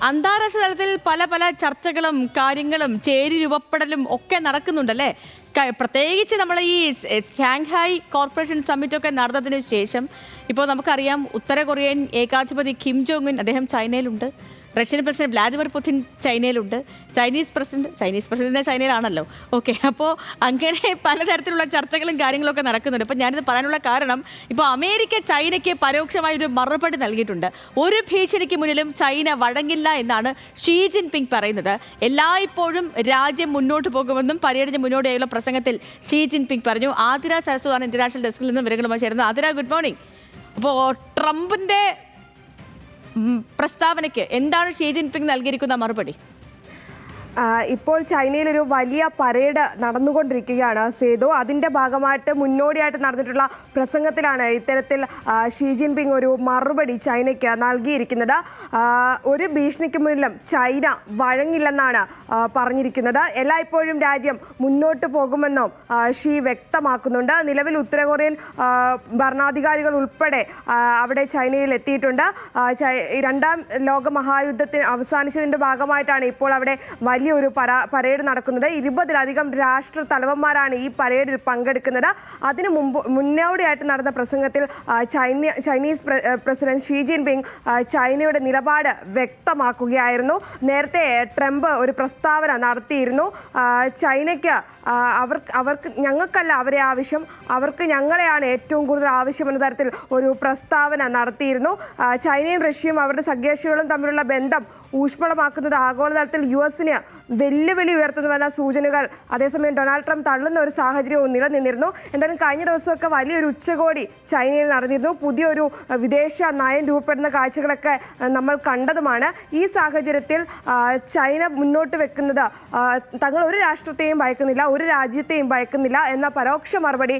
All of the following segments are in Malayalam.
അന്താരാഷ്ട്ര തലത്തിൽ പല പല ചർച്ചകളും കാര്യങ്ങളും രൂപപ്പെടലും ഒക്കെ നടക്കുന്നുണ്ടല്ലേ? പ്രത്യേകിച്ച് നമ്മൾ ഈ ഷാങ്ഹായ് കോർപ്പറേഷൻ സമ്മിറ്റൊക്കെ നടന്നതിന് ശേഷം ഇപ്പോൾ നമുക്കറിയാം ഉത്തര കൊറിയൻ ഏകാധിപതി കിം ജോങ് ഉൻ അദ്ദേഹം ചൈനയിലുണ്ട്, റഷ്യൻ പ്രസിഡന്റ് വ്ളാദിമിർ പുടിൻ ചൈനയിലുണ്ട്, ചൈനീസ് പ്രസിഡന്റ് ചൈനയിലാണല്ലോ. ഓക്കെ, അപ്പോൾ അങ്ങനെ പലതരത്തിലുള്ള ചർച്ചകളും കാര്യങ്ങളൊക്കെ നടക്കുന്നുണ്ട്. അപ്പോൾ ഞാനിത് പറയാനുള്ള കാരണം, ഇപ്പോൾ അമേരിക്ക ചൈനയ്ക്ക് പരോക്ഷമായൊരു മറുപടി നൽകിയിട്ടുണ്ട്. ഒരു ഭീഷണിക്ക് മുന്നിലും ചൈന വഴങ്ങില്ല എന്നാണ് ഷീ ജിൻപിങ് പറയുന്നത്. എല്ലായ്പ്പോഴും രാജ്യം മുന്നോട്ട് പോകുമെന്നും പര്യടന മുന്നോടിയായുള്ള പ്രസംഗത്തിൽ ഷീ ജിൻപിങ് പറഞ്ഞു. ആതിര സരസുവാണ് ഇന്റർനാഷണൽ ഡെസ്കിൽ നിന്നും വിവരങ്ങളുമായി ചേരുന്നത്. Athira, good morning. അപ്പോൾ ട്രംപിന്റെ പ്രസ്താവനയ്ക്ക് എന്താണ് ഷീ ജിൻപിങ് നൽകിയിരിക്കുന്ന മറുപടി? ഇപ്പോൾ ചൈനയിലൊരു വലിയ പരേഡ് നടന്നുകൊണ്ടിരിക്കുകയാണ് സേതു. അതിൻ്റെ ഭാഗമായിട്ട് മുന്നോടിയായിട്ട് നടന്നിട്ടുള്ള പ്രസംഗത്തിലാണ് ഇത്തരത്തിൽ ഷീ ജിൻപിങ് ഒരു മറുപടി ചൈനയ്ക്ക് നൽകിയിരിക്കുന്നത്. ഒരു ഭീഷണിക്ക് മുന്നിലും ചൈന വഴങ്ങില്ലെന്നാണ് പറഞ്ഞിരിക്കുന്നത്. എല്ലായ്പ്പോഴും രാജ്യം മുന്നോട്ട് പോകുമെന്നും ഷീ വ്യക്തമാക്കുന്നുണ്ട്. നിലവിൽ ഉത്തര കൊറിയൻ ഭരണാധികാരികൾ ഉൾപ്പെടെ അവിടെ ചൈനയിൽ എത്തിയിട്ടുണ്ട്. രണ്ടാം ലോക മഹായുദ്ധത്തിന് അവസാനിച്ചതിൻ്റെ ഭാഗമായിട്ടാണ് ഇപ്പോൾ അവിടെ വലിയൊരു പരേഡ് നടക്കുന്നത്. 20-ലധികം രാഷ്ട്ര തലവന്മാരാണ് ഈ പരേഡിൽ പങ്കെടുക്കുന്നത്. അതിനു മുന്നോടിയായിട്ട് നടന്ന പ്രസംഗത്തിൽ ചൈനീസ് പ്രസിഡന്റ് ഷീ ജിൻപിങ് ചൈനയുടെ നിലപാട് വ്യക്തമാക്കുകയായിരുന്നു. നേരത്തെ ട്രംപ് ഒരു പ്രസ്താവന നടത്തിയിരുന്നു. ചൈനയ്ക്ക് അവർക്ക് ഞങ്ങൾക്കല്ല അവരെ ആവശ്യം, അവർക്ക് ഞങ്ങളെയാണ് ഏറ്റവും കൂടുതൽ ആവശ്യം എന്ന തരത്തിൽ ഒരു പ്രസ്താവന നടത്തിയിരുന്നു. ചൈനയും റഷ്യയും അവരുടെ സഖ്യകക്ഷികളും തമ്മിലുള്ള ബന്ധം ഊഷ്മളമാക്കുന്നത് ആഗോളതലത്തിൽ US-ന് വെല്ലുവിളി ഉയർത്തുന്നുവെന്ന സൂചനകൾ അതേസമയം ഡൊണാൾഡ് ട്രംപ് തള്ളുന്ന ഒരു സാഹചര്യവും നിലനിന്നിരുന്നു. എന്തായാലും കഴിഞ്ഞ ദിവസമൊക്കെ വലിയൊരു ഉച്ചകോടി ചൈനയിൽ നടന്നിരുന്നു. പുതിയൊരു വിദേശ നയം രൂപപ്പെടുന്ന കാഴ്ചകളൊക്കെ നമ്മൾ കണ്ടതുമാണ്. ഈ സാഹചര്യത്തിൽ ചൈന മുന്നോട്ട് വെക്കുന്നത് തങ്ങൾ ഒരു രാഷ്ട്രത്തെയും ഭയക്കുന്നില്ല, ഒരു രാജ്യത്തെയും ഭയക്കുന്നില്ല എന്ന പരോക്ഷ മറുപടി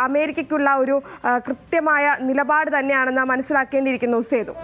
അമേരിക്കയ്ക്കുള്ള ഒരു കൃത്യമായ നിലപാട് തന്നെയാണെന്ന് മനസ്സിലാക്കേണ്ടിയിരിക്കുന്നു സേതു.